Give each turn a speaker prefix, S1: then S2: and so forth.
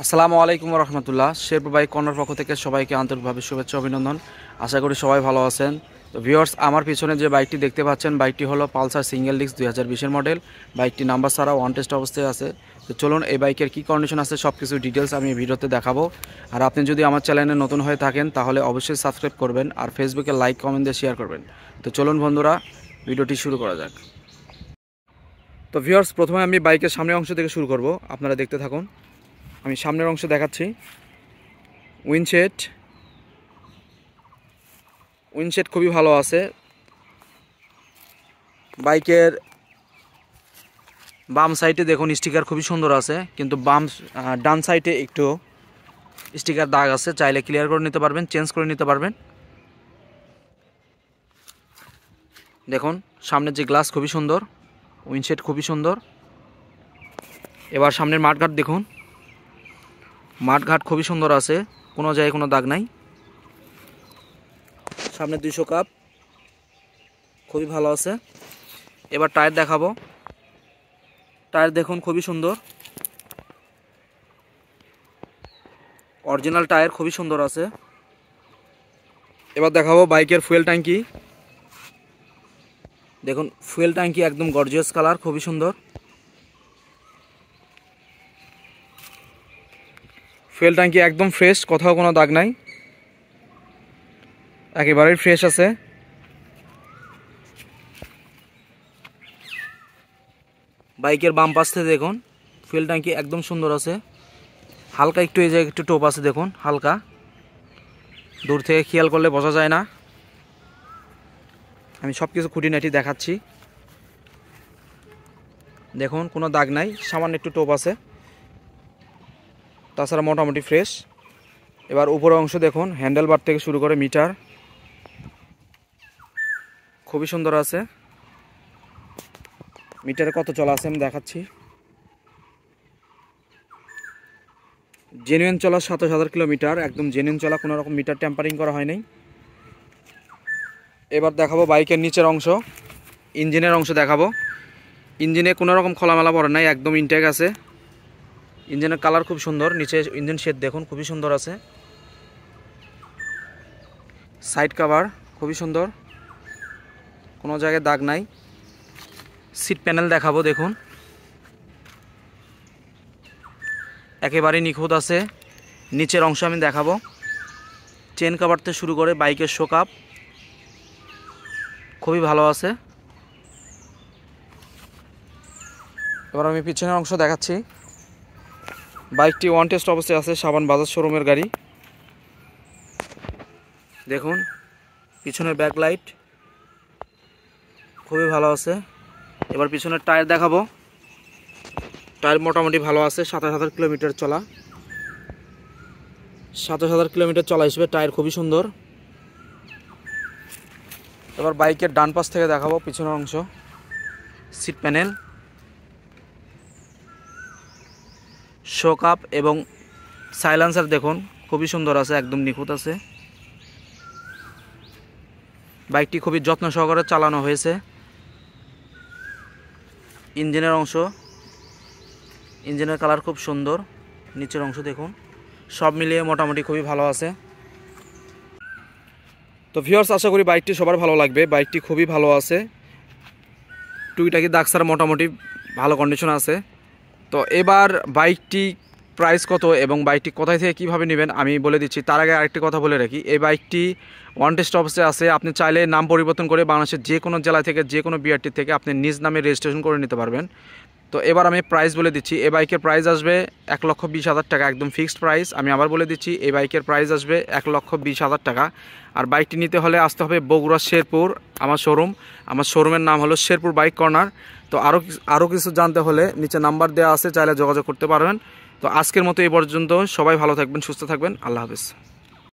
S1: আসসালামু আলাইকুম রহমতুল্লাহ। Sherpur bike corner পক্ষ থেকে সবাইকে আন্তরিকভাবে শুভেচ্ছা অভিনন্দন। আশা করি সবাই ভালো আছেন। তো ভিউয়ার্স, আমার পিছনে যে বাইকটি দেখতে পাচ্ছেন, বাইকটি হলো পালসার সিঙ্গেল ডিস্ক 2020-এর মডেল। বাইকটি নাম্বার ছাড়া ওয়ান টেস্ট অবস্থায় আছে। তো চলুন এই বাইকের কী কন্ডিশন আছে সব কিছু ডিটেলস আমি ভিডিওতে দেখাবো। আর আপনি যদি আমার চ্যানেলে নতুন হয়ে থাকেন তাহলে অবশ্যই সাবস্ক্রাইব করবেন আর ফেসবুকে লাইক কমেন্ট দিয়ে শেয়ার করবেন। তো চলুন বন্ধুরা, ভিডিওটি শুরু করা যাক। তো ভিউয়ার্স, প্রথমে আমি বাইকের সামনের অংশ থেকে শুরু করব, আপনারা দেখতে থাকুন। আমি সামনের অংশ দেখাচ্ছি। উইন্ডশেড খুবই ভালো আছে। বাইকের বাম সাইডে দেখুন স্টিকার খুবই সুন্দর আছে, কিন্তু ডান সাইডে একটু স্টিকার দাগ আছে। চাইলে ক্লিয়ার করে নিতে পারবেন, চেঞ্জ করে নিতে পারবেন। দেখুন সামনের যে গ্লাস খুবই সুন্দর, উইন্ডশেড খুবই সুন্দর। এবার সামনের মাঠঘাট দেখুন, মাঠঘাট খুবই সুন্দর আছে, কোনো জায়গায় কোনো দাগ নাই। সামনে 200 কাপ খুবই ভালো আছে। এবার টায়ার দেখাবো। টায়ার দেখুন খুবই সুন্দর, অরিজিনাল টায়ার খুবই সুন্দর আছে। এবার দেখাবো বাইকের ফুয়েল ট্যাঙ্কি। দেখুন ফুয়েল ট্যাঙ্কি একদম গর্জিয়াস কালার, খুবই সুন্দর। ফুয়েল ট্যাঙ্কি একদম ফ্রেশ, কোথাও কোনো দাগ নাই, একেবারেই ফ্রেশ আছে। বাইকের বাম পাশ থেকে দেখুন ফুয়েল ট্যাঙ্কি একদম সুন্দর আছে। হালকা একটু এই জায়গায় একটু টোপ আছে, দেখুন হালকা, দূর থেকে খেয়াল করলে বোঝা যায় না। আমি সব কিছু খুঁটিনাটি দেখাচ্ছি। দেখুন কোনো দাগ নাই, সামান্য একটু টোপ আছে, তাছাড়া মোটামুটি ফ্রেশ। এবার উপরের অংশ দেখুন, হ্যান্ডেলবার থেকে শুরু করে মিটার খুবই সুন্দর আছে। মিটারে কত চলা আছে আমি দেখাচ্ছি। জেনুইন চলা 27,000 কিলোমিটার, একদম জেনুইন চলা, কোনো রকম মিটার ট্যাম্পারিং করা হয় নাই। এবার দেখাবো বাইকের নিচের অংশ, ইঞ্জিনের অংশ দেখাবো। ইঞ্জিনে কোনো রকম খোলামেলা পড়ে নাই, একদম ইনটেক আছে। ইঞ্জিনের কালার খুব সুন্দর, নিচে ইঞ্জিন শেড দেখুন খুবই সুন্দর আছে। সাইড কভার খুবই সুন্দর, কোনো জায়গায় দাগ নাই। সিট প্যানেল দেখাবো, দেখুন একেবারে নিখুঁত আছে। নিচের অংশ আমি দেখাবো। চেন কভার থেকে শুরু করে বাইকের শোকাপ খুবই ভালো আছে। এবার আমি পিছনের অংশ দেখাচ্ছি। বাইকটি ওয়ান টেস্ট অবস্থায় আছে, সাবান বাজাজ শোরুমের গাড়ি। দেখুন পিছনের ব্যাক লাইট খুবই ভালো আছে। এবার পিছনের টায়ার দেখাবো। টায়ার মোটামুটি ভালো আছে, 27,000 কিলোমিটার চলা। 27,000 কিলোমিটার চলা হিসেবে টায়ার খুবই সুন্দর। এবার বাইকের ডান পাশ থেকে দেখাবো পিছনের অংশ। সিট প্যানেল, শোক আপ এবং সাইলেন্সার দেখুন খুবই সুন্দর আছে, একদম নিখুঁত আছে। বাইকটি খুবই যত্ন সহকারে চালানো হয়েছে। ইঞ্জিনের অংশ, ইঞ্জিনের কালার খুব সুন্দর। নিচের অংশ দেখুন, সব মিলিয়ে মোটামুটি খুবই ভালো আছে। তো ভিউয়ার্স, আশা করি বাইকটি সবার ভালো লাগবে। বাইকটি খুবই ভালো আছে, টুকিটাকি দাগ ছাড়া মোটামুটি ভালো কন্ডিশন আছে। তো এবার বাইকটি প্রাইস কত এবং বাইকটি কোথায় থেকে কীভাবে নেবেন আমি বলে দিচ্ছি। তার আগে আরেকটি কথা বলে রাখি, এই বাইকটি ওয়ান টেস্ট অবস্থায় আছে। আপনি চাইলে নাম পরিবর্তন করে বাংলাদেশের যে কোনো জেলা থেকে, যে কোনো বিআরটি থেকে আপনি নিজ নামে রেজিস্ট্রেশন করে নিতে পারবেন। তো এবার আমি প্রাইস বলে দিচ্ছি। এই বাইকের প্রাইস আসবে 1,20,000 টাকা, একদম ফিক্সড প্রাইস। আমি আবার বলে দিচ্ছি, এই বাইকের প্রাইস আসবে 1,20,000 টাকা। আর বাইকটি নিতে হলে আসতে হবে বগুড়া শেরপুর আমার শোরুম। আমার শোরুমের নাম হলো শেরপুর বাইক কর্নার। তো আরও কিছু জানতে হলে নিচে নাম্বার দেওয়া আছে, চাইলে যোগাযোগ করতে পারবেন। তো আজকের মতো এই পর্যন্ত। সবাই ভালো থাকবেন, সুস্থ থাকবেন। আল্লাহ হাফেজ।